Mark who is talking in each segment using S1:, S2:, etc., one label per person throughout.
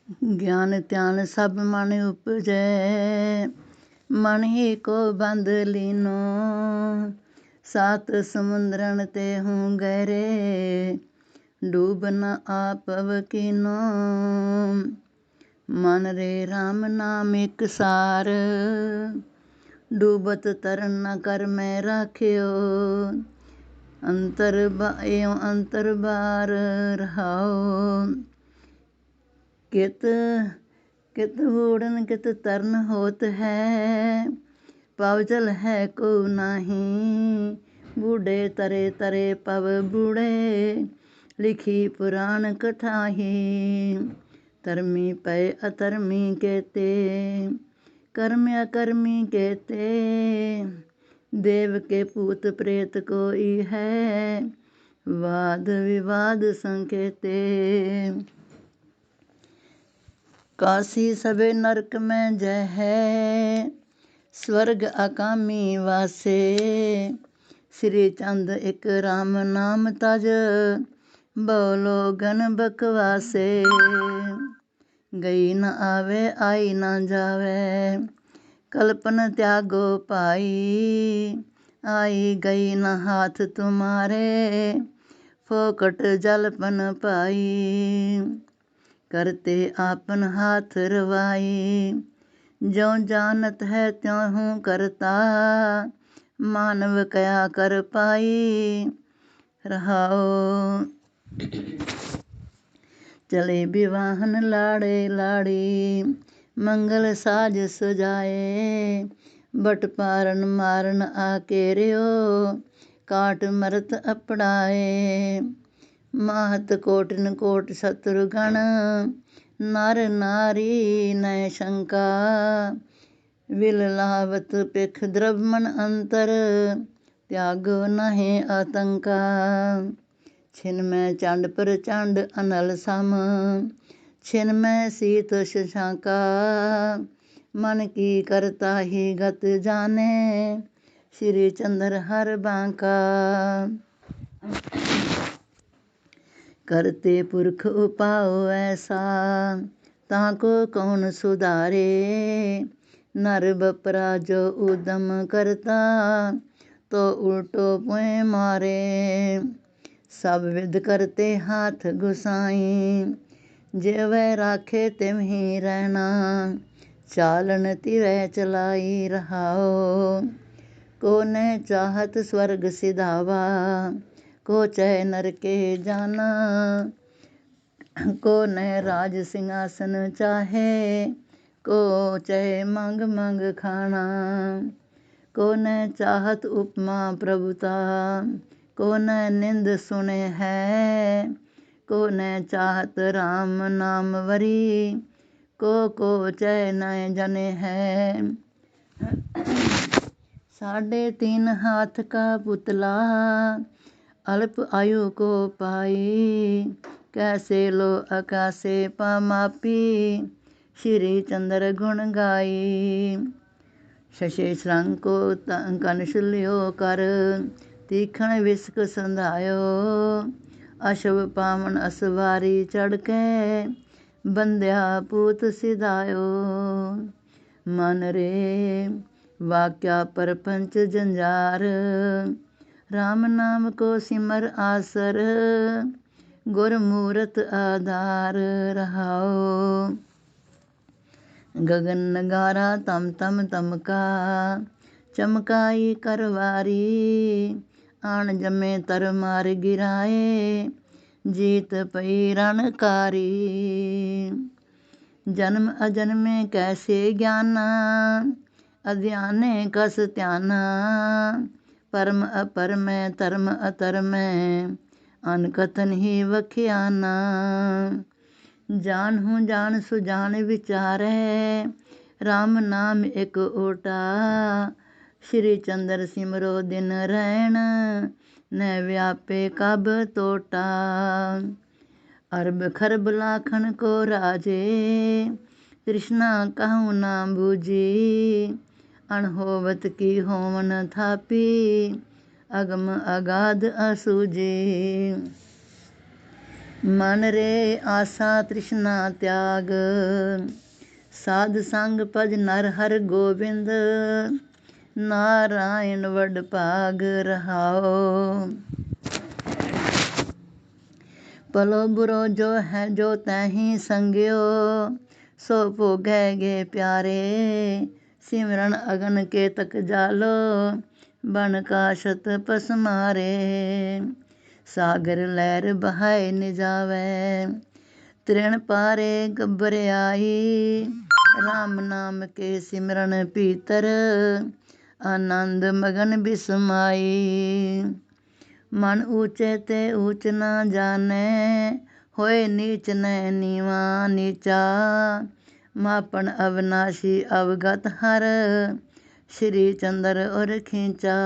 S1: ज्ञान त्यान सब मन उपजै, मन ही को बंद लीनो। सात समुद्रन ते हूँ गहरे, डूब न आपव कीनो। मन रे राम नाम एक सार, डूबत तरन न कर मैं राख्यो। अंतर एवं अंतर बार रहाओ, कित कित बूढ़न कित तरन होत है। पवजल है को नाही, बूढ़े तरे तरे पव बूढ़े। लिखी पुराण कथाही, धर्मी पै अधर्मी कहते। कर्म अकर्मी कहते, देव के पूत प्रेत कोई है। वाद विवाद संकेते, काशी सबे नरक में जय है। स्वर्ग अकामी वासे, श्री चंद एक राम नाम तज। बोलो गन बकवासे, गई न आवे आई न जावे। कल्पन त्यागो पाई, आई गई न हाथ तुम्हारे। फोकट जलपन पाई, करते आपन हाथ रवाई। ज्यों जानत है त्यों हूँ करता, मानव कया कर पाई। रहाओ चले विवाहन लाड़े लाड़ी, मंगल साज सजाए। बट पारन मारन आके रियो, काट मरत अपड़ाए। महत कोटिन कोट शत्रुघ्न, नर नारी नय शंका। विल लावत पिख द्रवमन अंतर, त्यागो नहे आतंका। छिन में चंड प्रचंड अनल सम, छिन में शीत शशांका। मन की करता ही गत जाने, श्री चंद्र हर बांका। करते पुरख उपाओ ऐसा, ताको कौन सुधारे। नर बपरा जो उदम करता, तो उल्टो पुए मारे। सब विध करते हाथ घुसाई, जेवै राखे तिम ही रहना। चालन तिवै चलाई रहाओ, को न चाहत स्वर्ग सिधावा। को चह नरके जाना, को न राज सिंहासन चाहे। को चह मंग मंग खाना, को न चाहत उपमा प्रभुता। को न निंद सुने है, को न चाहत राम नाम वरी। को चह न जने है, साढ़े तीन हाथ का पुतला। अल्प आयु को पाई, कैसे लो आकाशे पामापी। श्री चंद्र गुण गाई, शशे श्रंग को कनशल्यो कर। तीखण विस्क संधायो, अशव पावन असवारी चढ़ के। बंध्या पूत सिधायो, मन रे वाक्या परपंच जंजार। राम नाम को सिमर आसर, गुरमूरत आधार रहाओ। गगन नगारा तम तम तमका, चमकाई करवारी। आन जमे तर मार गिराए, जीत पई रणकारी। जन्म अजन्मे कैसे ज्ञाना, अध्याने कस त्याना। परम अपर में धर्म अतर में, अनकथन ही वख्याना। जान हूँ जान सुजान विचारे, राम नाम एक ओटा। श्री चंद्र सिमरो दिन रैन, न व्यापे कब तोटा। अरब खरब लाखन को राजे, तृष्णा कहूँ ना बूझी। अणहोवत की होवन थापी, अगम अगाध असुजी। मन रे आशा तृष्णा त्याग, साध संग भज नर हर गोबिंद, नारायण वड भाग रहाओ। भलो बुरो जो है जो तैही संग्यो, सो भोगै गे प्यारे, सिमरन अगन के तक जालो, बन काशत पसमारे। सागर लहर बहाए निजावै, तृण पारे गब्बर आई, राम नाम के सिमरन पीतर, आनंद मगन बिसमाई। मन ऊँचे ते ऊँच ना जाने, होए नीच न नीवा नीचा, मापन अविनाशी अवगत हर, श्री चंद्र और खींचा।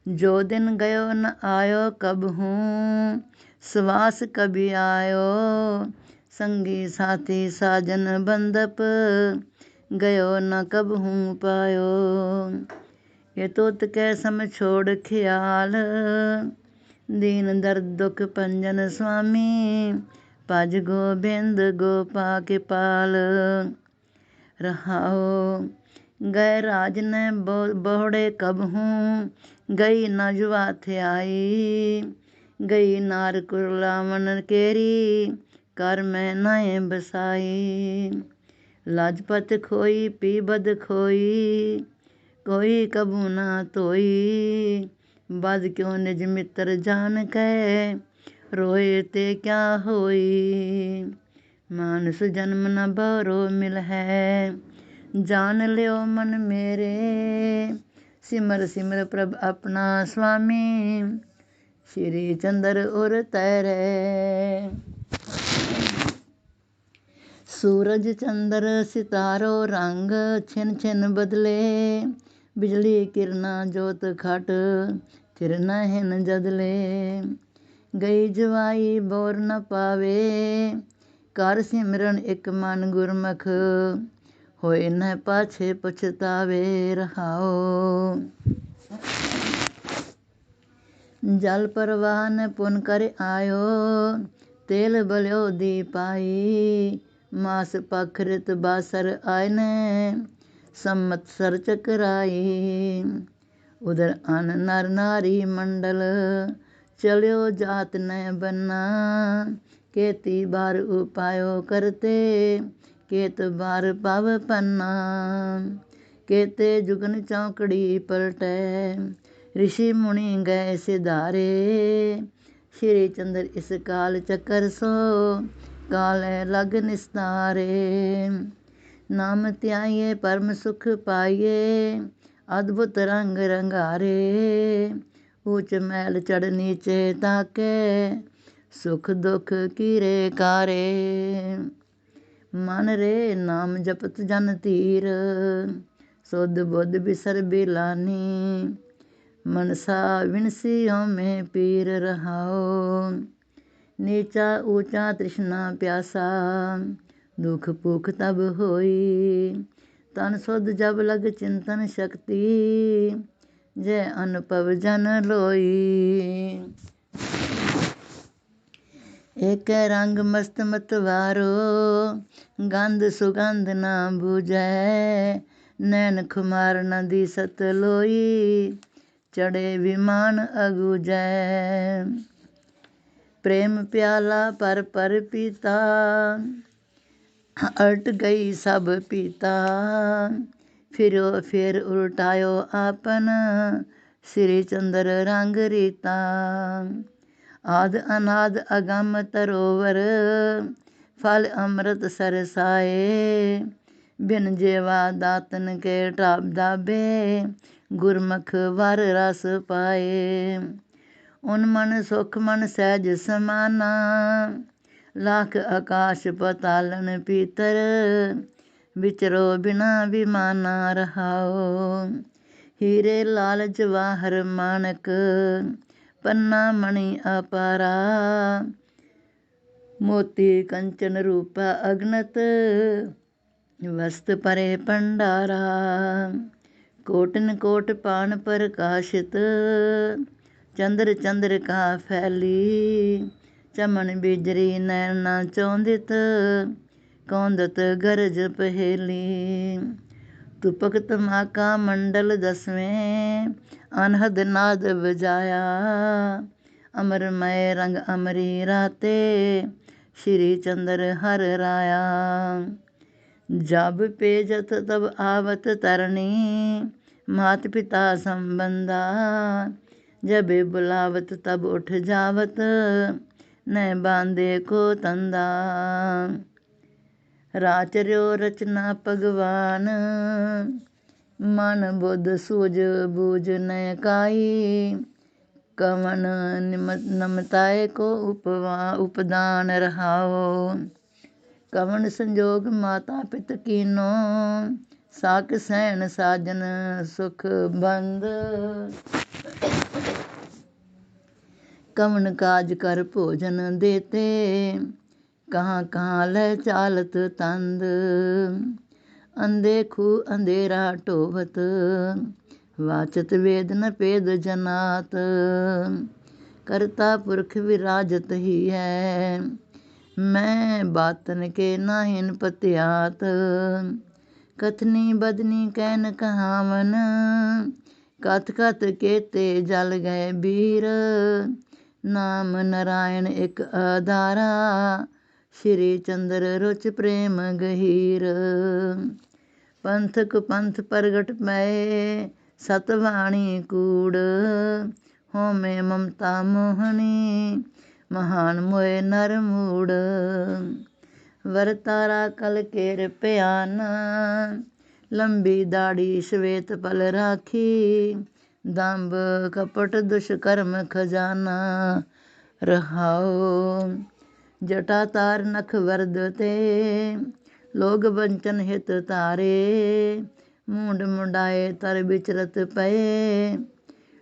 S1: जो दिन गयो न आयो कबहूँ, श्वास कभी आयो, संगी साथी साजन बंदप, गयो न कबहूँ पायो। ये तुत कै सम छोड़ ख्याल, दीन दर्द दुख पंजन स्वामी, भज गोबिंद गोपा के पाल रहाओ। गए राज ने बोहड़े कबहूँ, गई न जुआ थयाई, गई नार कुरलावन केरी, कर मैं नाए बसाई। लाजपत खोई पीबद खोई, कोई कबू ना तोई, बद क्यों निज मित्र जान कै, रोए ते क्या होई। मानुष जन्म न बरो मिल है, जान लियो मन मेरे, सिमर सिमर प्रभ अपना स्वामी, श्री चंद्र उर तैरे। सूरज चंद्र सितारो रंग, छिन छिन बदले, बिजली किरना जोत खट, फिर न हिन जदले। गई जवाई बोर न पावे, कर सिमरन एक मन गुरमुख, होए न पाछे पछतावे रहाओ। जल परवान पुन कर आयो, तेल बल्यो दी पाई, मास पखरत बासर आयने, संवत्सर चकराई। उधर अन नर नारी मंडल, चल्यो जात न बन्ना, केती बार उपायो करते, केत बार पाव पन्ना। केते जुगन चौकड़ी पलटै, ऋषि मुनि गए सिधारे, श्री चंद्र इस काल चक्कर सो, काल लग निस्तारे। नाम त्याइए परम सुख पाइए, अद्भुत रंग रंगारे, ऊंच मैल चढ़ नीचे ताके, सुख दुख कीरे कारे। मन रे नाम जपत जन तीर, सुध बुध बिसर बिलानी, मनसा विनसी में पीर रहाओ। नीचा ऊंचा तृष्णा प्यासा, दुख भूख तब होई, तन सुध जब लग चिंतन शक्ति, जय अनुभव जन लोई। एक रंग मस्त मतवारो, गंध सुगंध ना बूझै, नैन खुमार न दिसत लोई, चढ़े विमान अगूजै। प्रेम प्याला पर पीता, अल्ट गई सब पीता, फिरो फिर उल्टायो आपन, श्री चंद्र रंग रीता। आद अनाद अगम तरोवर, फल अमृत सरसाए, बिन जेवा दातन के टाप दाबे, गुरमुख वर रस पाए। उन मन सुख मन सहज समाना, लाख आकाश पतालन पीतर, विचरो बिना विमाना रहाओ। हीरे लाल जवाहर मानक, पन्ना मणि अपारा, मोती कंचन रूपा अगनत, वस्त परे भंडारा। कोटन कोट पान प्रकाशित, चंद्र चंद्र का फैली, ਚਮਨ ਬੀਜਰੀ ਨੈਣ ਨਾ ਚੌਂਦਿਤ, ਕੌਂਦਤ ਗਰਜ ਪਹੇਲੀ। ਤੁਪਕ ਧਮਾਕਾ ਮੰਡਲ ਦਸਵੇਂ, ਅਨਹਦ ਨਾਦ ਵਜਾਇਆ। ਅਮਰਮय ਰੰਗ ਅਮਰੀ ਰਾਤੇ, ਸ਼੍ਰੀ ਚੰਦਰ ਹਰ ਰਾਇਆ। ਜਬ ਪੇਜਤ ਤਬ ਆਵਤ ਤਰਨੀ, ਮਾਤ ਪਿਤਾ ਸੰਬੰਧਾ। ਜਬੇ ਬੁਲਾਵਤ ਤਬ ਉਠ ਜਾਵਤ, ਨੈ ਬਾਂਧੇ ਕੋ ਤੰਦਾ। ਰਾਚਰਿਓ ਰਚਨਾ ਭਗਵਾਨ, ਮਨ ਬੁੱਧ ਸੂਝ ਬੂਝ ਨੈ ਕਾਈ। ਕਵਨ ਨਮਤਾਏ ਕੋ ਉਪਦਾਨ ਰਹਾਓ। ਕਵਨ ਸੰਜੋਗ ਮਾਤਾ ਪਿਤ ਕੀਨੋ, ਸਾਕ ਸੈਣ ਸਾਜਨ ਸੁਖ ਬੰਦ। ਕਵਨ ਕਾਜ ਕਰ ਭੋਜਨ ਦੇਤੇ, ਕਹਾਂ ਕਹਾਂ ਲੈ ਚਾਲਤ ਤੰਦ। ਅੰਧੇ ਖੂ ਅੰਧੇਰਾ ਢੋਵਤ, ਵਾਚਤ ਵੇਦ ਨ ਭੇਦ ਜਨਾਤ। ਕਰਤਾ ਪੁਰਖ ਵਿਰਾਜਤ ਹੀ ਹੈ, ਮੈਂ ਬਾਤਨ ਕੇ ਨਾਹਿਨ ਪਤਿਆਤ। ਕਥਨੀ ਬਦਨੀ ਕਹਿਨ ਕਹਾਵਨ, ਕਥ ਕਥ ਕੇਤੇ ਜਲ ਗਏ ਬੀਰ। ਨਾਮ ਨਰਾਇਣ ਇਕ ਆਧਾਰਾ, ਸ਼੍ਰੀ ਚੰਦਰ ਰੁਚ ਪ੍ਰੇਮ ਗਹੀਰ। ਪੰਥਕ ਪੰਥ ਪ੍ਰਗਟ ਪਏ, ਸਤਵਾਣੀ ਕੂੜ। ਹੋਮੇ ਮਮਤਾ ਮੋਹਣੀ, ਮਹਾਨ ਮੋਏ ਨਰ ਮੂੜ। ਵਰਤਾਰਾ ਕਲ ਕੇਰ ਪਿਆਨਾ, ਲੰਬੀ ਦਾੜੀ ਸ਼ਵੇਤ ਪਲ ਰਾਖੀ। ਦੰਭ ਕਪਟ ਦੁਸ਼ਕਰਮ ਖਜ਼ਾਨਾ, ਰਹਾਉ। ਜਟਾ ਤਾਰ ਨਖ ਵਰਦ ਤੇ, ਲੋਗ ਬੰਚਨ ਹਿਤ ਧਾਰੇ। ਮੂੰਡ ਮੁੰਡਾਏ ਤਰ ਵਿਚਰਤ ਪਏ,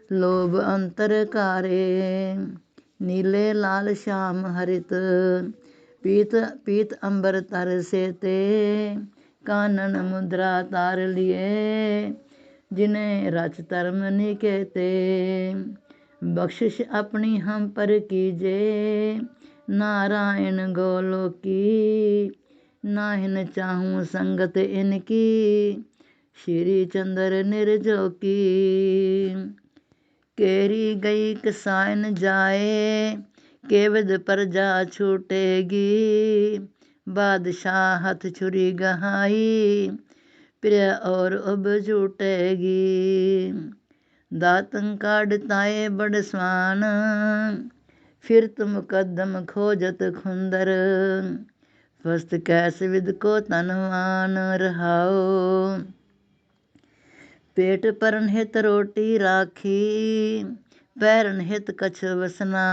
S1: ਲੋਭ ਅੰਤਰ ਕਾਰੇ। ਨੀਲੇ ਲਾਲ ਸ਼ਾਮ ਹਰਿਤ, ਪੀਤ ਅੰਬਰ ਤਰ ਸੇ ਤੇ। ਕਾਨਨ ਮੁਦਰਾ ਤਾਰ ਲਿਏ, ਜਿਨੇ ਰਚ ਧਰਮ ਨਿਕੇਤੇ। ਬਖਸ਼ਿਸ਼ ਆਪਣੀ ਹਮ ਪਰ ਕੀਜੇ, ਨਾਰਾਇਣ ਗੋਲੋਕੀ। ਨਾਹਿਨ ਚਾਹੂੰ ਸੰਗਤ ਇਨਕੀ, ਸ਼੍ਰੀ ਚੰਦਰ ਨਿਰਜੋਕੀ। केरी गई कसायन जाए, केवद प्रजा छूटेगी। बादशाह हथ छुरी गहाई, प्रिय और उब झूटेगी। दातन काढ़ताए बड़ स्वान, फिरत मुकदम खोजत खुंदर। फस्त कैस विद को तनवान, रहाओ। पेट परन हित रोटी राखी, पैरन हित कछ वसना।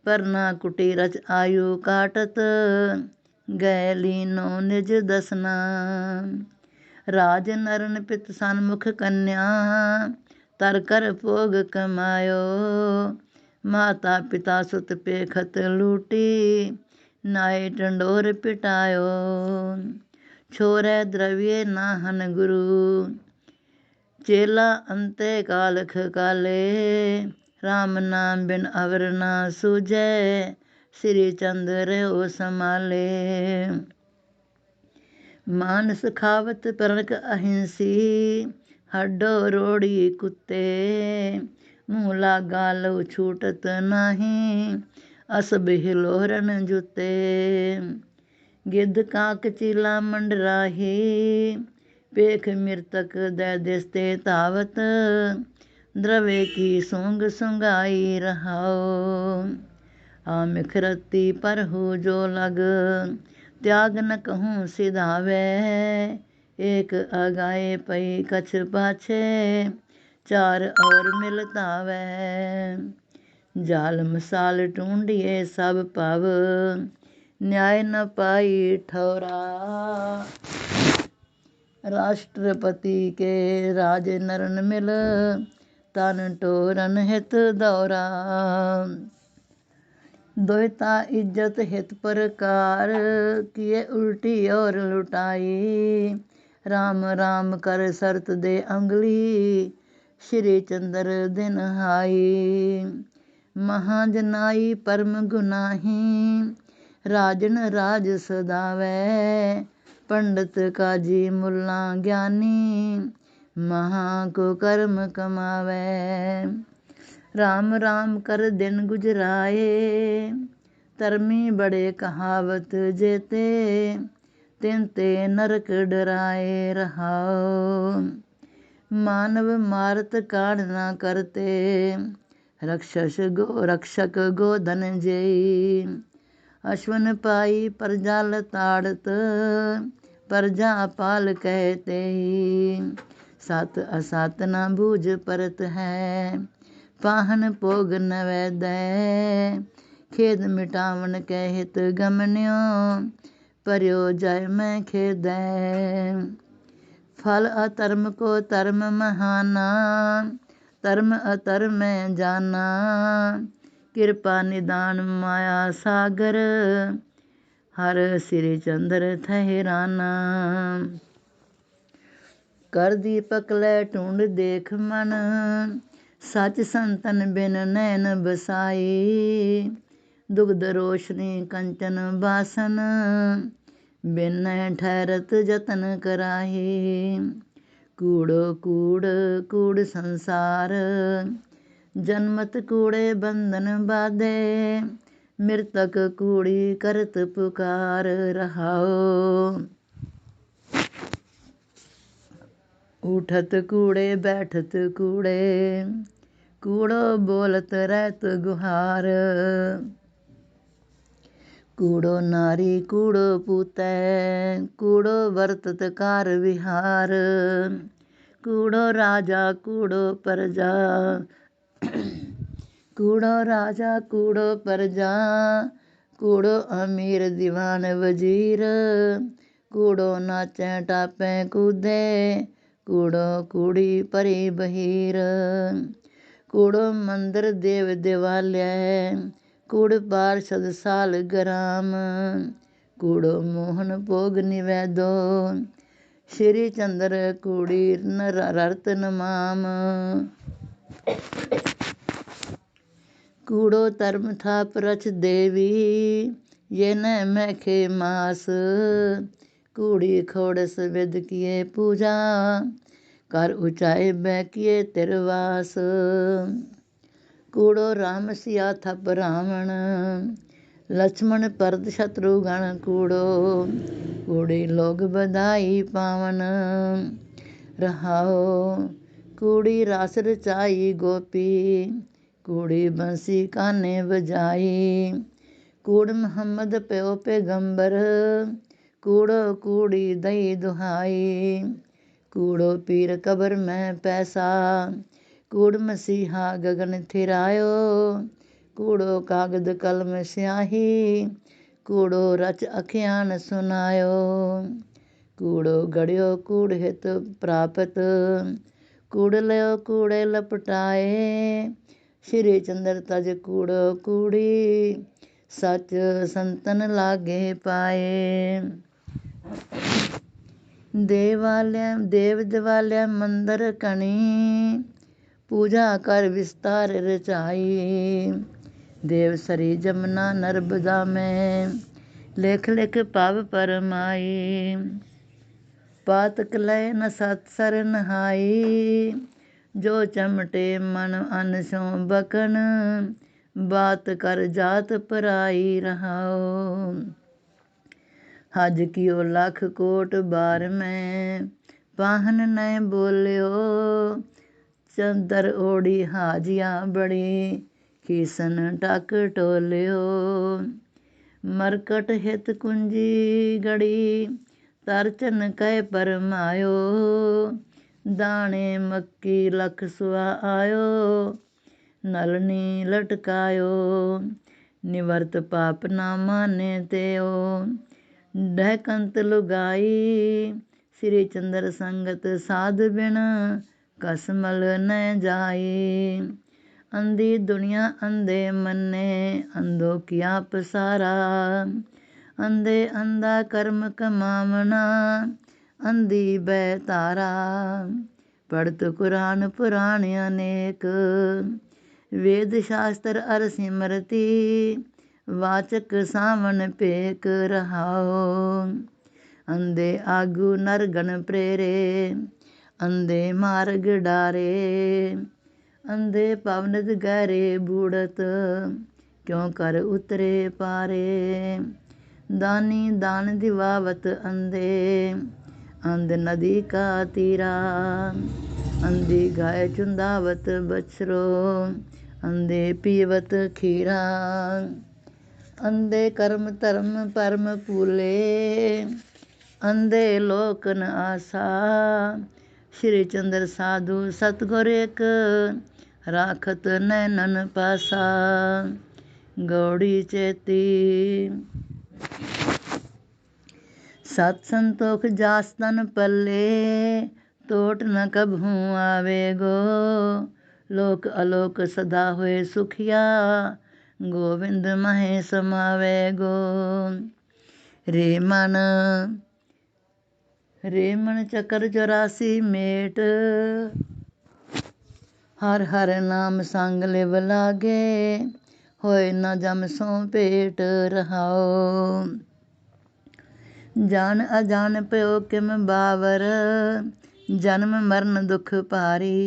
S1: परना कुटी रच आयु काटत, गए लीनो निज दसना। राज नरन पित सन्मुख कन्या, तर कर भोग कमायो। माता पिता सुत पेखत लूटी, नाय टंडोर पिटायो। छोरै द्रव्य नाहन गुरु, चेला अंते कालख काले। राम नाम बिन अवर ना सूझे, श्री चंद्र ओ संभाले। मानस खावत प्रणक अहिंसी, हड्डो रोड़ी कुत्ते। मुँह लागा लहू छूटत नाही, असब हिलोरन जुते। गिद्ध काक चीला मंडराही, पेख मृतक दै दिसते धावत। द्रवे की सूंग सुंगाई, रहाओ। आमिखरती पर हो जो लग, त्याग न कहूँ सिधावे। एक आगाए पई कछ पाछे, चार और मिलतावे। जाल मसाल ढूंढिए सब पव, न्याय न पाई ठौरा। राष्ट्रपति के राज नरन मिल, तन टोरन हित दौरा। दोयता इज्जत हित प्रकार, किए उल्टी और लुटाई। राम राम कर सरत दे अंगली, श्री चंद्र दिन हाई। महाजनाई परम गुनाही, राजन राज सदावै, पंडित काजी मुल्ला ज्ञानी, महा को कर्म कमावै। राम राम कर दिन गुजराए, धर्मी बड़े कहावत जेते, तिन ते नरक डराए रहाओ। मानव मारत काढ़ ना करते, रक्षक गोधन जेई। अश्वन पाई प्रजा लताड़त, प्रजा पाल कहते ही। सत असत न बूझ परत है, पाहन भोग नवैदै। खेद मिटावन कै हित गमन्यो, परयो जय मैं खेदै। फल अधर्म को धर्म महाना, धर्म अधर्म में जाना। कृपा निदान माया सागर, हर श्री चंद्र ठहराना। कर दीपक लै ढूंढ देख मन, सच संतन बिन नैन बसाई। दुग्ध रोशनी कंचन बासन, बिन ठहरत जतन कराही। कूड़ो कूड़ कूड़ संसार, जन्मत कूड़े बंधन बाधे। मृतक कूड़ी करत पुकार रहाओ। उठत कूड़े बैठत कूड़े, कूड़ो बोलत रहत गुहार। कूड़ो नारी कूड़ो पूतै, कूड़ो बरतत कार विहार। कूड़ो राजा कूड़ो प्रजा, कूड़ो राजा कूड़ो प्रजा। कूड़ो अमीर दीवान वजीर, कूड़ो नाचै टापै कूदे। कूड़ो कूड़ी परी बहीर, कूड़ो मंदिर देव देवालय। कूड़ पार्षद साल ग्राम, कूड़ो मोहन भोग निवेदो। श्री चंद्र कूड़ी रत नमाम। कूड़ो धर्म थाप रच देवी, ये न मैखे मास। कूड़ी खोड़स विद किए पूजा, कर ऊंचाई बै किए तिरवास। कूड़ो राम सिया थप रावण, लक्ष्मण भरत शत्रुघ्न। कूड़ो कूड़ी लोग बधाई पावन रहाओ। कूड़ी रास रचाई गोपी, कूड़ी बंसी काने बजाई। कूड़ मुहम्मद प्यो पैगंबर, कूड़ो कूड़ी दई दुहाई। कूड़ो पीर कब्र में पैसा, कूड़ मसीहा गगन थिरायो। कूड़ो कागद कलम स्याही, कूड़ो रच अखियान सुनायो। कूड़ो गड़ियो कूड़ हित प्राप्त, कूड़ लियो कूड़े लपटाए। श्री चंद्र तज कूड़ो कूड़ी, सच संतन लागे पाए। देव दिवाल्या मंदिर कणी, पूजा कर विस्तार रचाई। देव सरी जमुना नर्मदा में, लेख लेख पाव परमाई। पातक लय न सत्सर नहाई, जो चमटे मन अन सो बकन। बात कर जात पराई रहाओ। हज कियो लाख कोट बार में, पाहन न बोल्यो। चंदर ओढ़ी हाजिया बड़ी, खीसन टक टोल्यो। मरकट हित कुंजी गड़ी, तरचन कै परमायो। दाणे मक्की लख सुआ आयो, नलनी लटकायो। निवर्त पाप ना माने त्यो, डहकंत लुगाई। श्री चंद्र संगत साध बिन, कसमल न जाई। अंधी दुनिया अंधे मन्ने, अंधो किया पसारा। अंधे अंधा कर्म कमावना, अंधी बै तारा। पढ़त कुरान पुराण अनेक, वेद शास्त्र अर सिमरती, वाचक सावन पेक रहाओ। अंधे आगू नरगण प्रेरे, अंधे मार्ग डारे। अंधे पवनद गहरे बूढ़त, क्यों कर उतरे पारे। दानी दान दिवावत अंधे, अंध नदी का तीरा। अंधी गाय चुंदावत बछरो, अंधे पीवत खीरा। अंधे कर्म धर्म परम पूले, अंधे लोकन आसा। श्री चंद्र साधु सतगुर एक, राखत नैनन पासा। गौड़ी चेती। सत संतोख जास तन पल्ले, टोट न कबहू आवेगो। लोक अलोक सदा होए सुखिया, गोविंद महे समावेगो। रे मन चक्र 84 मेट, हर हर नाम संग लिव लागे। होए न जम सो पेट रहाओ। जान अजान प्यो किम बावर, जन्म मरण दुख भारी।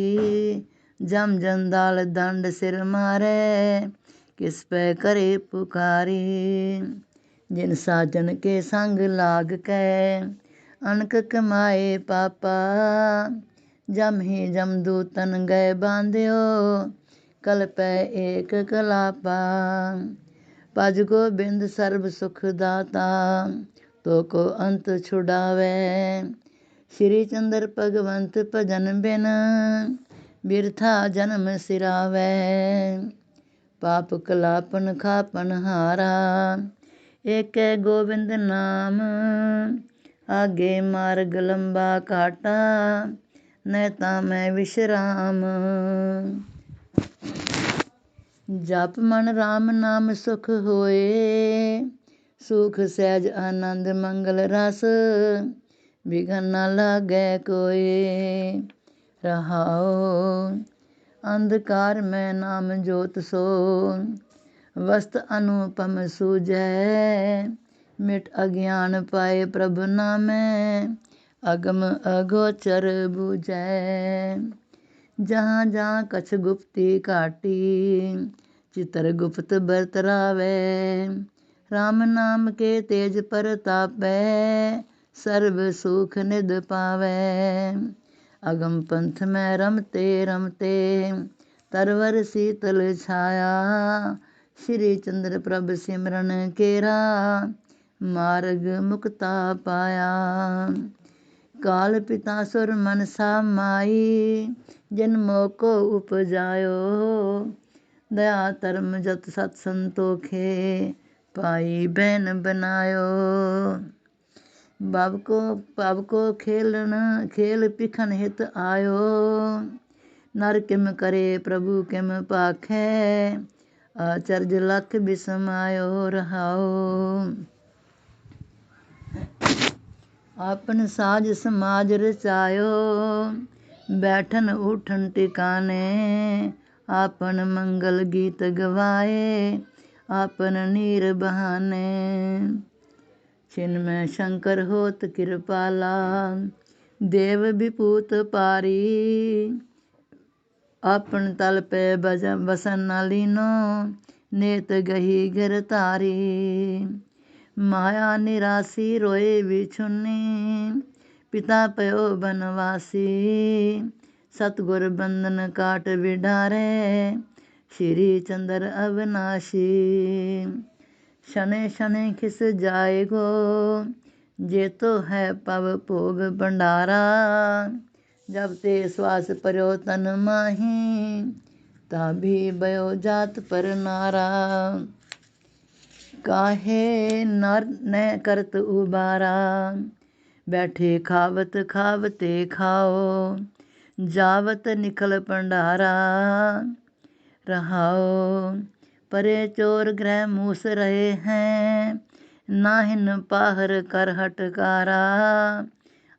S1: जम जंदाल दंड सिर मारे, किस पै करे पुकारी। जिन साजन के संग लाग कै, अनक कमाए पापा। जम ही जमदूतन गए बांध्यो, कल पै एक कलापा। भज गोबिंद सर्ब सुख दाता, तो को अंत छुड़ावे। श्री चंद्र भगवंत भजन बिन, बिरथा जन्म सिरावै। पाप कलापन खापन हारा, एक गोविंद नाम। आगे मार्ग लंबा काटा, नैता मैं विश्राम। जप मन राम नाम सुख होए, सुख सहज आनंद मंगल रस। बिघन न लागै कोय रहाओ। अंधकार में नाम जोत सो, वस्त अनुपम सूझै। मिट अज्ञान पाए प्रभु नामै, अगम अगोचर बूझै। जहाँ जहाँ कछ गुप्ती घाटी, चितर गुप्त बरतरावै। राम नाम के तेज परतापै, सर्व सुख निध पावै। अगम पंथ में रमते रमते, तरवर शीतल छाया। श्री चंद्र प्रभ सिमरन केरा, मार्ग मुक्ता पाया। काल पिता सुर मनसा माई, जन्मों को उपजायो। दया धर्म जत सत संतोखे, पाई बहन बनायो। भव को खेल पिखन हित आयो। नर किम करे प्रभु किम पाखै, आचर्ज लख बिसमायो रहाओ। आपन साज समाज रचायो, बैठन उठन टिकाने। आपन मंगल गीत गवाए, आपन नीर बहाने। छिन में शंकर होत कृपाला, देव विपूत पारी। आपन तल पे बसन न लीनो, नेत गही गिर तारी। माया निरासी रोए विछुनी, पिता पयो बनवासी। सतगुर बंधन काट विडारे, श्री चंद्र अविनाशी। शनै शनै खिस जाएगो, जे तो है पव भोग भंडारा। जब ते श्वास पर्यो तन माही, ताभी भयो जात पर नारा। काहे नर न करत उबारा, बैठे खावत खावते खाओ। जावत निकल भंडारा रहाओ। परे चोर ग्रह मूस रहे हैं, नाहिन पाहर कर हटकारा।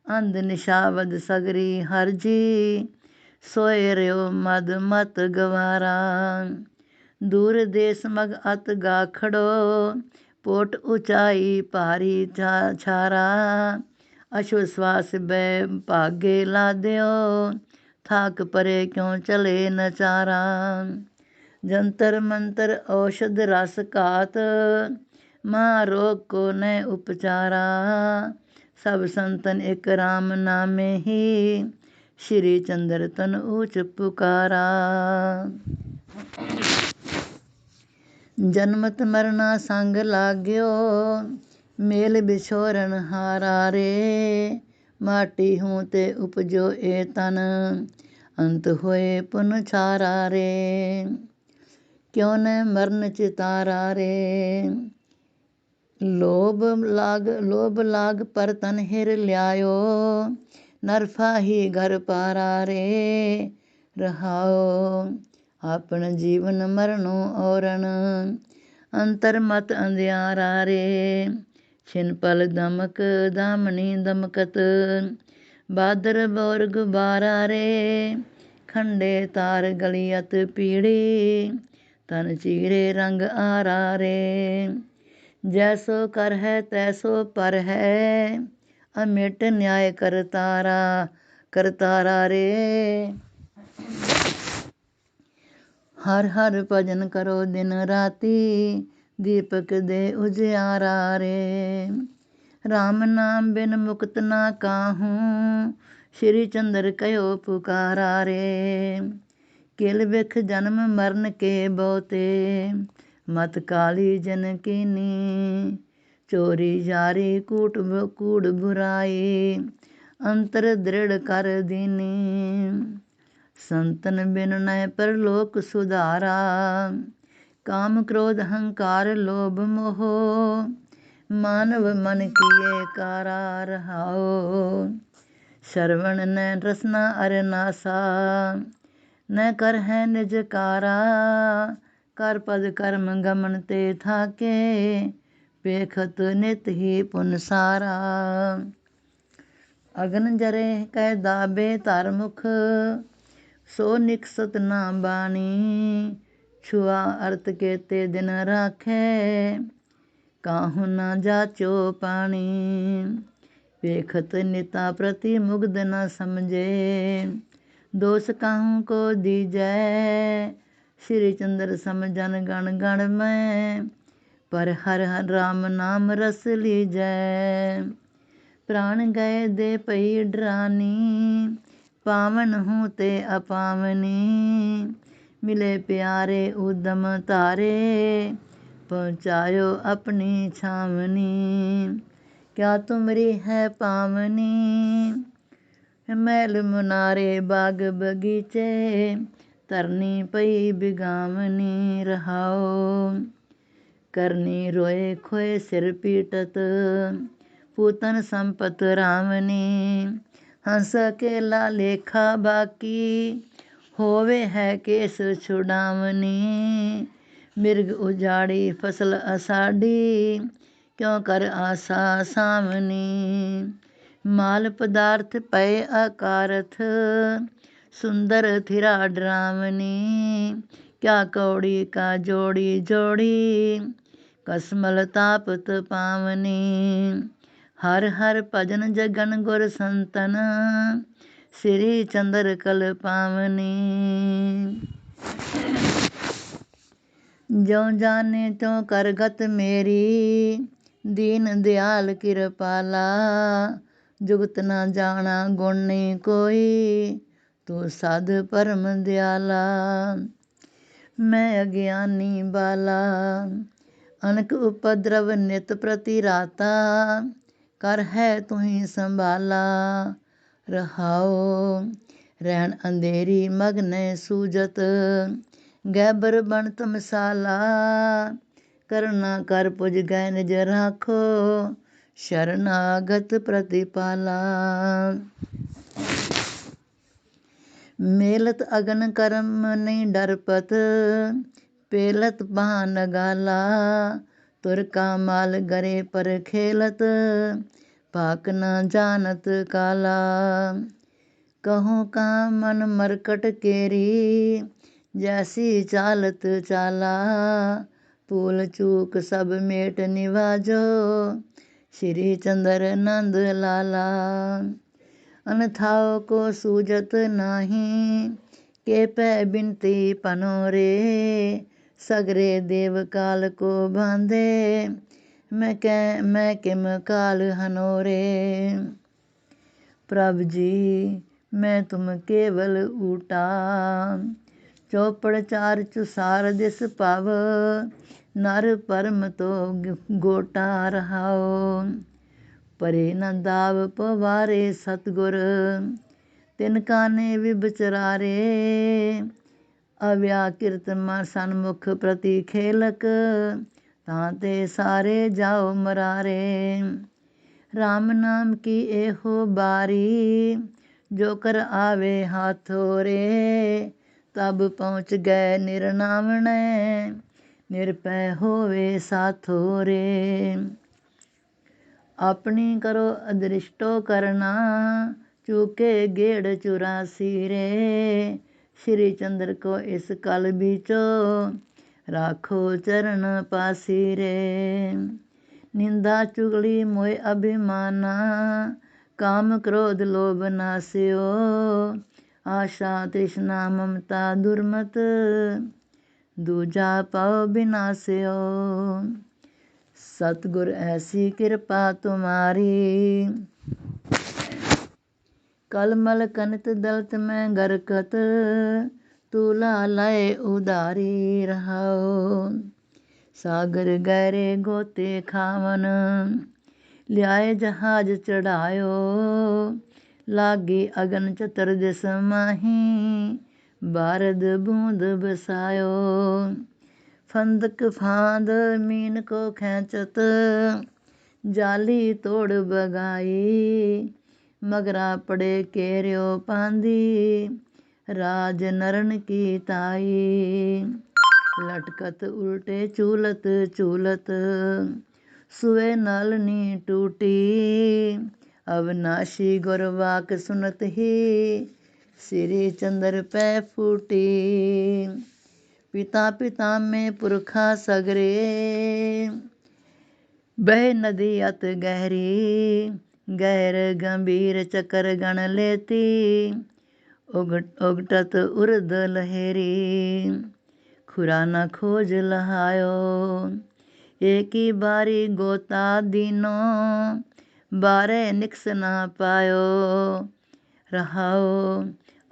S1: अंध निशावद सगरी हर जी, सोए रहो मद मत गवारा। दूर देश मग अत गा खड़ो, पोट ऊंचाई भारी छारा। अशु श्वास बै भागे ला दियो, थाक परे क्यों चले नचारा। जंतर मंतर औषध रस घात, महारोग को न उपचारा। सब संतन एक राम नामे ही, श्री चंद्र तन ऊच पुकारा। जन्मत मरना संग लाग्यो, मेल बिछोरन हारा रे। माटी हूँ ते उपजो ए तन, अंत होए पुन छारा रे। क्यों न मरण चितारा रे। लोभ लाग पर तन हिर ल्यायो, नरफाही घर पारा रे। रहाओ आपन जीवन मरणो औरण, अंतर मत अंधियारा रे। छिन पल दमक दामनी दमकत, बादर बोरग बारा रे। खंडे तार गलियत पीड़ी, तन चीरे रंग आरा रे। जैसो कर है तैसो पर है, अमिट न्याय करतारा रे। हर हर भजन करो दिन राती, दीपक दे उजियारा रे। राम नाम बिन मुक्त ना काहूँ, श्री चंद्र कयो पुकारा रे। किल बिख जन्म मरण के बहुते, मत काली जन कीनी। चोरी यारी कूड़ बुराई, अंतर दृढ़ कर दीनी। संतन बिन नय परलोक सुधारा, काम क्रोध अहंकार लोभ मोह। मानव मन किए कारा रहाओ, श्रवण न रसना अर नासा। न कर है निज कारा, कर पद कर्म गमन ते थाके। पेखत नित ही पुन सारा। अगन जरे कै दाबे तर मुख, सो निकसत ना बानी। छुआ अर्थ के ते दिन राखे, काहू ना जाचो पानी। पेखत निता प्रति मुग्ध न समझे, दोष काहू को दीजै। श्री चंद्र समझन गण गण में, पर हर हर राम नाम रस लीजै। प्राण गए दे पई डरानी, पावन हूँ ते अपावनी। मिले प्यारे उदम तारे, पहुँचायो अपनी छावनी। क्या तुमरी है पावनी, महल मुनारे बाग बगीचे। तरनी पई बिगावनी रहाओ, करनी रोए खोए सिर पीटत। पूतन संपत रावनी, हंस अकेला लेखा बाकी। होवे है केस छुड़ावनी, मिर्ग उजाड़ी फसल असाड़ी। क्यों कर आशा सावनी, माल पदार्थ पय अकारथ। सुंदर थिरा डरावनी, क्या कौड़ी का जोड़ी जोड़ी। कसमल तापत पावनी, हर हर भजन जगन गुर संतन। श्री चंद्र कल पावनी। ज्यों जाने त्यों करगत मेरी, दीन दयाल कृपाला। जुगत न जाना गुण नहीं कोई, तू साध परम दयाला। मैं अज्ञानी बाला, अनक उपद्रव नित प्रति राता। कर है तुही संभाला, रहाओ रहन अंधेरी मग न सूजत। गैबर बन तमसाला, करना कर पुज गए निज राखो। शरणागत प्रतिपाला। मेलत अगन करम नहीं डरपत, पेलत बहान गाला। तुर का माल गरे पर खेलत, पाक न जानत काला। कहूँ का मन मरकट केरी, जैसी चालत चाला। भूल चूक सब मेट निवाजो, श्री चंद्र नंद लाला। अनथाओ को सूझत नाही, के पै बिनती पनोरे। सगरे देव काल को बांधे, मैं किम काल हनोरे। प्रभु जी मैं तुम केवल ऊटा, चौपड़ चार चुसार दिस पाव। नर परम तो गोटा रहाओ, परे न दाव पवारे सतगुर। तिनका ने विबचरारे, अव्याकृत सन्मुख प्रति खेलक। तांते सारे जाओ मरारे, राम नाम की एहो बारी। जो कर आवे हाथोरे, तब पहुँच गए निर्नामणे। निरपै होवे साथोरे, अपनी करो अदृष्टो करना। चूके गेड़ 84 रे, श्री चंद्र को इस कल बीचो। राखो चरण पासी रे, निंदा चुगली मोह अभिमाना। काम क्रोध लोभ नास्यो, आशा तृष्णा ममता दुर्मत। दूजा पाओ बिनास्यो, सतगुर ऐसी कृपा तुम्हारी। कलमल कनत दलत में गरकत, तूला लाए उदारी रहाओ। सागर गहरे गोते खावन, लियाए जहाज चढ़ायो। लागी अगन चतुर्दिश माही, बारद बूंद बसायो। फंदक फांद मीन को खेचत, जाली तोड़ बगाई। मगरा पड़े केरियो पांदी, राज नरन की ताई। लटकत उल्टे चूलत चूलत, सुए नालनी टूटी। अविनाशी गुरवाक सुनत ही, श्री चंद्र पै फूटी। पिता पिता में पुरखा सगरे, बह नदी अत गहरी। गहर गंभीर चकर गण लेती, उगटत उर्द लहेरी। खुराना खोज लहायो, एक ही बारी गोता दीनो। बारे निक्स ना पायो, रहाओ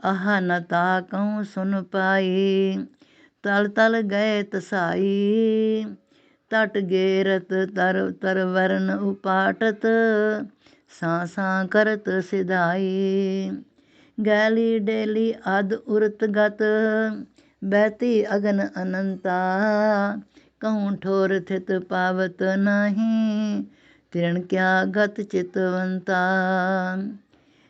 S1: आहा न ता कहूँ सुन पाई। तल तल गए तसाई, तट गेरत तर तर वरण उपाटत। सांसा करत सिधाई, गैली डेली अध उरत गत। बहती अगन अनंता, कहूँ ठोर थित पावत नाही। तिरण क्या गत चितवंता,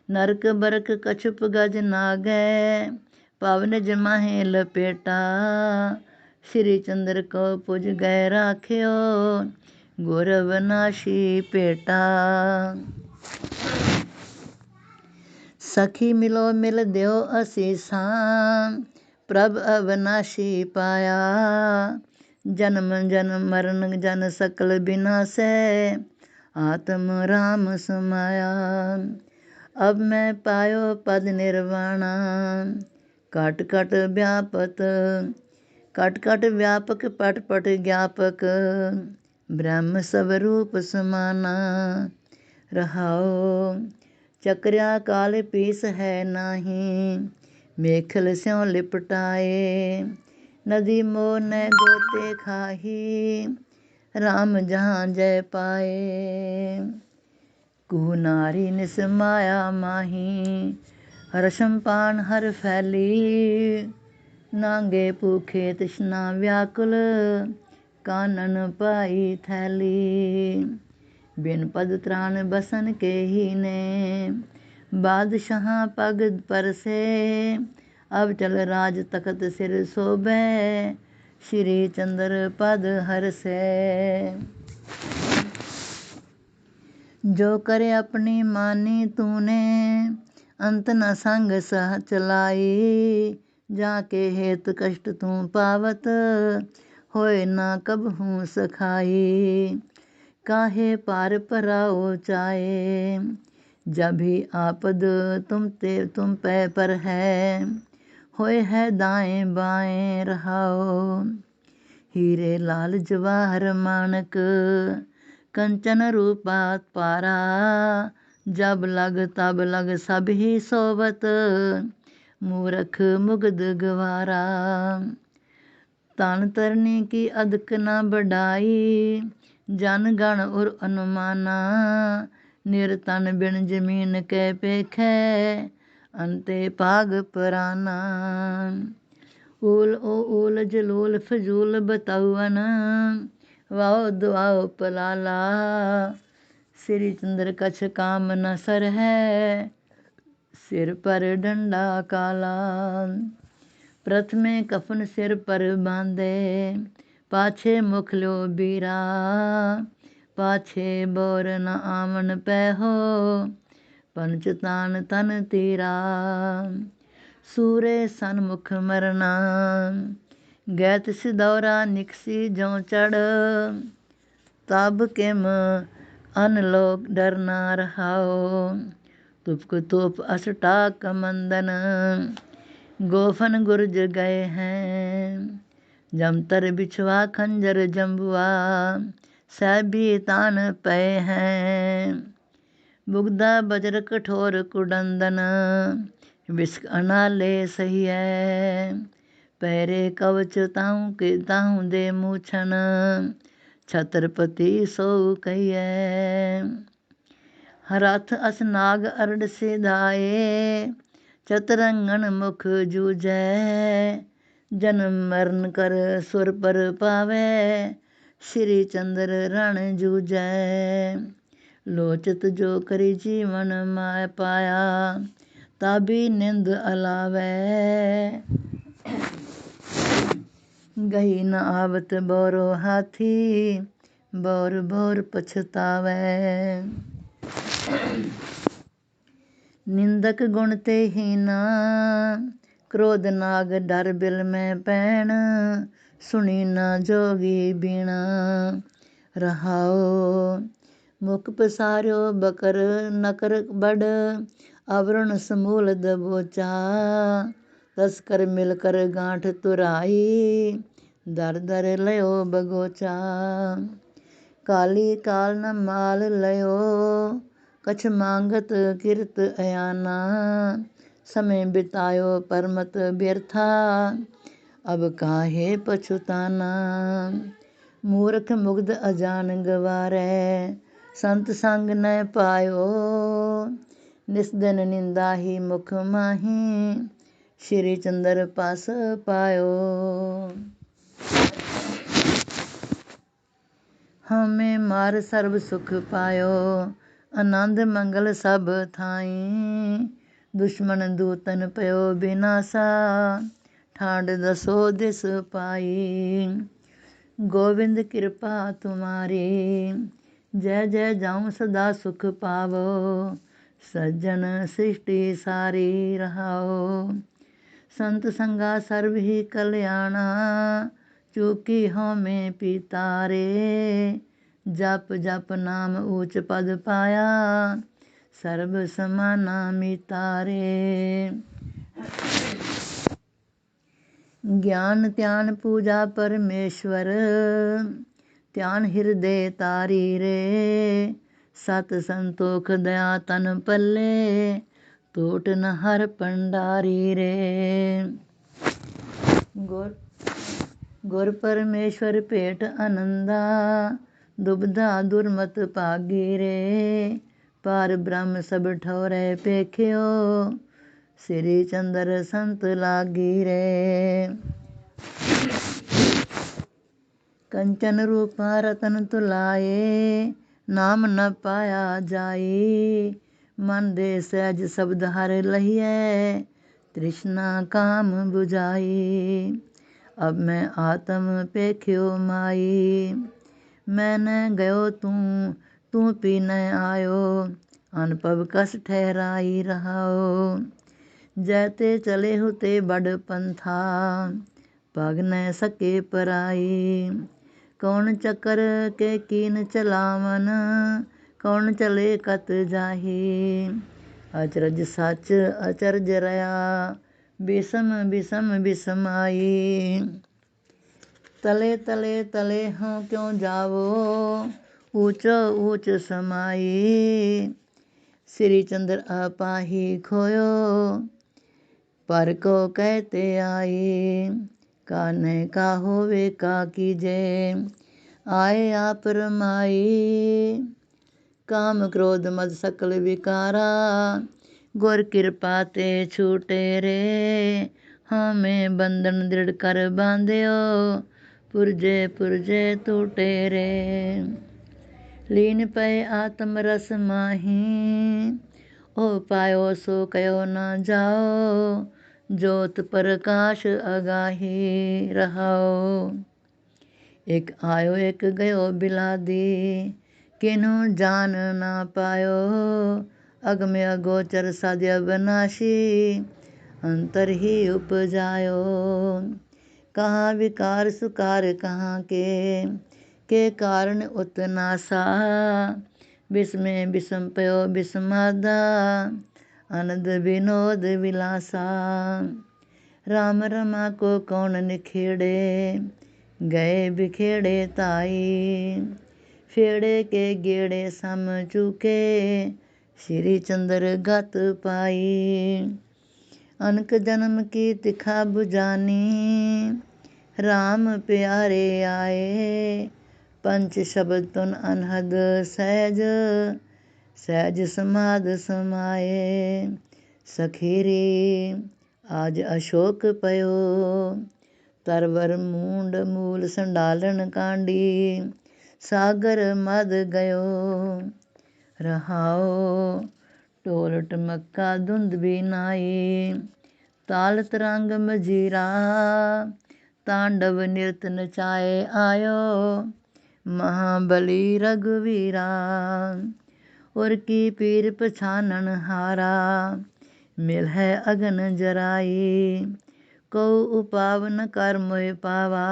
S1: नरक बरक कछुप गज नागै। पवन जमाहे लपेटा, श्री चंद्र को पुज गए राख्यो। गौरव नाशी पेटा, सखी मिलो मिल देव असीसा। प्रभ अविनाशी पाया, जन्म जन्म मरण जन सकल बिनासै। आत्म राम समाया, अब मैं पायो पद nirvana. Cut cut व्यापत, cut cut व्यापक पट पट ज्ञापक। ब्रह्म स्वरूप समाना, रहाओ चक्रिया काल पीस है नाही। मेखल स्यों लिपटाए, नदी मोह न गोते खाही। राम जहाँ जय पाए, कुहु नारी निस माया माही। रसम पान हर फैली, नांगे भूखे तृष्णा व्याकुल। कानन पाई थैली, बिन पद त्राण बसन के ही ने। बादशाह पग पर से, अब चल राज तखत सिर शोभै। श्री चंद्र पद हर से, जो करे अपनी मानी तूने। अंत न संग सह चलाई। जाके हेत कष्ट तू पावत, होए ना कबहू सखाई। काहे पार पराओ चाहे, जब भी आपद तुम पे पर है। होए है दाएं बाएं रहाओ, हीरे लाल जवाहर मानक। कंचन रूपा पारा, जब लग तब लग सब ही सोवत। मूरख मुग्ध गवारा, तन तरनी की अदक न बढ़ाई। जन गण और अनुमाना, निरतन बिन जमीन के पेखै। अंते भाग पराना। ऊल ओ ऊल जलूल फजूल बतावन, वाओ दुआओ पलाला। श्री चंद्र कछ काम न सर है, सिर पर डंडा काला। प्रथमे कफन सिर पर बांधे, पाछे मुख लो बीरा। पाछे बोर न आवन पै हो, पंचतान तन तीरा। सूरे सनमुख मरना, गैत सिदौरा निकसी ज्यों चढ़। तब किम अनलोक डरना रहाओ, तुपक तोप असटा कमंदन। गोफन गुर्ज गए हैं, जमतर बिछवा खंजर जम्बुआ। सैभी तान पे हैं, बुगदा बजर कठोर कुडंदन। विस्क अनाले सही है, पैरे कवच ताहू दे मूछन। छत्रपति सो कहिए, हरथ अस नाग अरड सिधाए। चतरंगन मुख जूझै, जन्म मरण कर सुर पर पावै। श्री चंद्र रण जूझै, लोचत जो करी जीवन माय पाया। ताबी निंद अलावै, गही न आवत बोरो हाथी। बोर बोर पछतावै, निंदक गुण ते हीना। क्रोध नाग डर बिल में पैण, सुनी न जोगी बीणा। रहाओ मुख पसार्यो बकर नकर बड़। आवरण समूल दबोचा, तस्कर मिलकर गांठ तुराई। दर दर लयो बगोचा, काली काल न माल लयो। कछ मांगत किरत अयाना, समय बितायो परमत व्यर्था। अब काहे पछुताना, मूर्ख मुग्ध अजान गवारै। संत संग न पायो, निस्दिन निंदा ही मुख माही। श्री चंद्र पास पायो, हमें मार सर्व सुख पायो। आनंद मंगल सब थाई, दुश्मन दूतन पयो बिनासा। ठाड दसो दिस पाई, गोविंद कृपा तुम्हारी। जय जय जाऊं सदा सुख पावो, सज्जन सृष्टि सारी रहाओ। संत संगा सर्व ही कल्याणा, चूकी हों में पितारे। जप जप नाम ऊच पद पाया, सर्व समाना मितारे। ज्ञान ध्यान पूजा परमेश्वर, ध्यान हृदय तारी रे। सत संतोख दया तन पल्ले, टूट न हर पंडारी रे। गुर परमेश्वर भेट आनंदा, दुबधा दुर्मत भागी रे। पार ब्रह्म सब ठौरे पेख्यो, श्री चंद्र संत लागी रे। कंचन रूपा रतन तुलाए, नाम न पाया जाई। मन दे सहज शब्द हर लहिए, तृष्णा काम बुझाई। अब मैं आत्म पेख्यो माई, मैं न गयो तू पी न आयो। अनुभव कस ठहराई रहाओ। जैते चले होते बड़ पंथा, पग न सके पराई। कौन चक्कर के कीन चलावन, कौन चले कत जाही। अचरज सच अचरज रया, बिसम बिसम बिसमाई। तले तले तले हों क्यों जावो, ऊँच ऊँच समाई। श्री चंद्र अपाही खोयो, पर को कहते आई। कान्हे का होवे का कीजे, आए आप रमाई। काम क्रोध मद सकल विकारा, गुर कृपा ते छूटे रे। हमें बंधन दृढ़ कर बांध्यो, पुरजे पुरजे टूटे रे। लीन पए आत्म रस माही, ओ पायो सो कयो न जाओ। जोत प्रकाश अगाही रहाओ। एक आयो एक गयो बिलादी, किन्हू जान ना पायो। अगम अगोचर साध्य बनाशी, अंतर ही उपजायो। कहाँ विकार सुकार कहाँ के कारण उतनासा। विस्मे विषम पयो विस्मादा, आनंद विनोद विलासा। राम रमा को कौन निखेड़े, गए बिखेड़े ताई। फेड़े के गेड़े सम चूके, श्री चंद्र गत पाई। अनक जन्म की तिखा बुझानी, राम प्यारे आए। पंच शब्द तुन अनहद सहज, सहज समाध समाए। सखीरी आज अशोक पयो, तरवर मूंड मूल संडालन कांडी। सागर मद गयो रहाओ, ढोल टमक्का धुंद भी नाई। ताल तरंग मजीरा, तांडव नृत नचाए आयो। महाबली रघुवीरा, और की पीर पछानन हारा। मिल है अगन जराई, को उपाव न कर मोह पावा।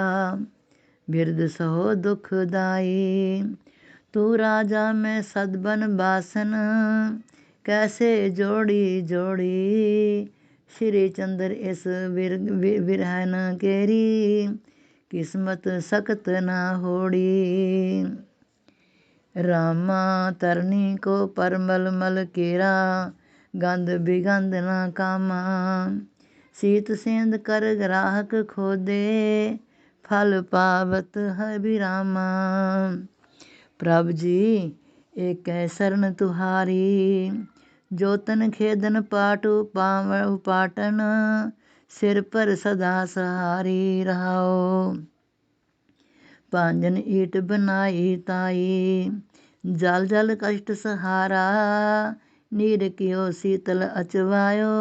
S1: बिरद सहो दुखदाई, तू राजा में सदबन बासन। कैसे जोड़ी जोड़ी, श्री चंद्र इस बिरहन केरी। किस्मत सख्त ना होड़ी। रामा तरनी को परमल मल केरा, गंध बिगंध ना कामा। सीत सेंध कर ग्राहक खोदे, फल पावत है बिरामा। प्रभु जी एक शरण तुहारी, जोतन खेदन पाटु पाटन। सिर पर सदा सहारी रहाओ। पांजन ईट बनाई ताई, जल जल कष्ट सहारा। नीर कियो शीतल अचवायो,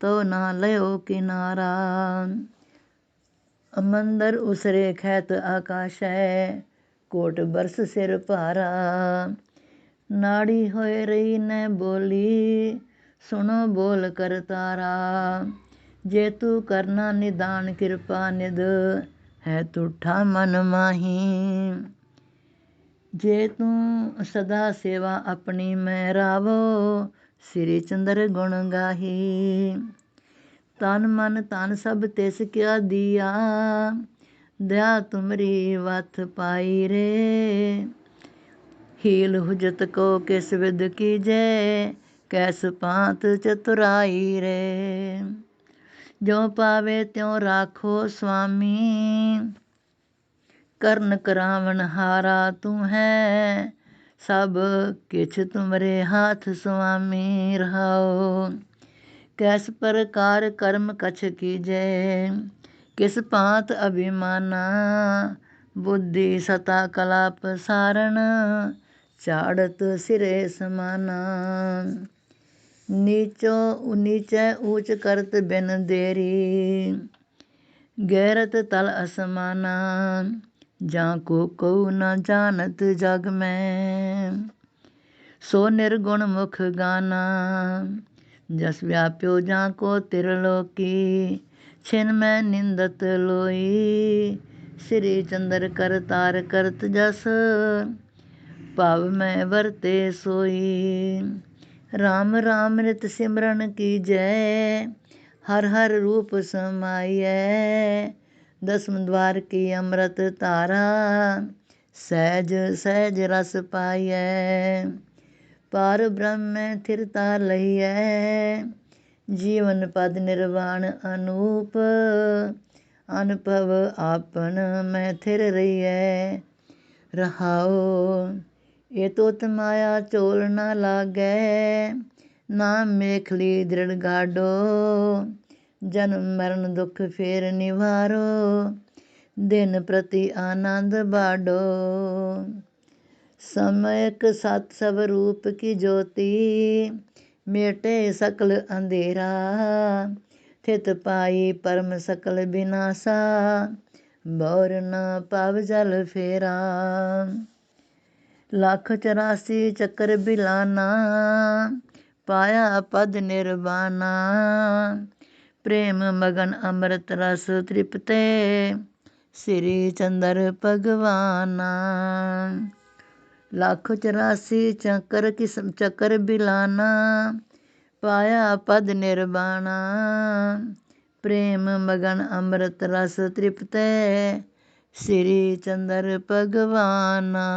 S1: तो ना लयो किनारा। अमंदर उसरे खैत आकाशै, कोट बरस सिर भारा। नाड़ी होए रही न बोली, सुनो बोल करतारा। जे तू करना निदान कृपा निध, है तुठा मन माही। जे तू सदा सेवा अपनी मैं रावो, श्री चंद्र गुण गाही। तन मन तन सब तिस क्या दिया, दया तुमरी वथ पाई रे। हील हुजत को किस विद कीजे, कैस पांत चतुराई रे। जो पावे त्यों राखो स्वामी, करन करावन हारा तू है। सब किछ तुमरे हाथ स्वामी रहाओ। कैस प्रकार कर्म कछ कीजे, किस पांत अभिमाना। बुद्धि सता कला पसारण, चाड़त सिरे समाना। नीचो नीचे ऊंच करत बिन देरी, गैरत तल असमाना। जाको को न जानत जग में, सो निर्गुण मुख गाना। जस व्याप्यो जाको त्रिलोकी, छिन मैं निंदत लोई। श्री चंद्र कर तार करत जस, भाव मैं वरते सोई। राम राम नित सिमरन की जय, हर हर रूप समाइए। दसम द्वार की अमृत धारा, सहज सहज रस पाइए। पार ब्रह्म थिरता लईए, जीवन पद निर्वाण अनूप। अनुभव आपन मैं थिर रहीए। रहाओ ये तोत माया चोल न लागै, नाम मेखली दृढ़ गाडो। जन्म मरण दुख फेर निवारो, दिन प्रति आनंद बाडो। समयक सत सब रूप की ज्योति, मेटे सकल अंधेरा। थित पाई परम सकल बिनासा, बौर न पाव जल फेरा। लख 84 चक्कर बिलाना, पाया पद निर्वाणा। प्रेम मगन अमृत रस तृप्ते, श्री चंद्र भगवाना। लख 84 चक्कर बिलाना, पाया पद निर्वाणा। प्रेम मगन अमृत रस तृप्ते, श्री चंद्र भगवाना।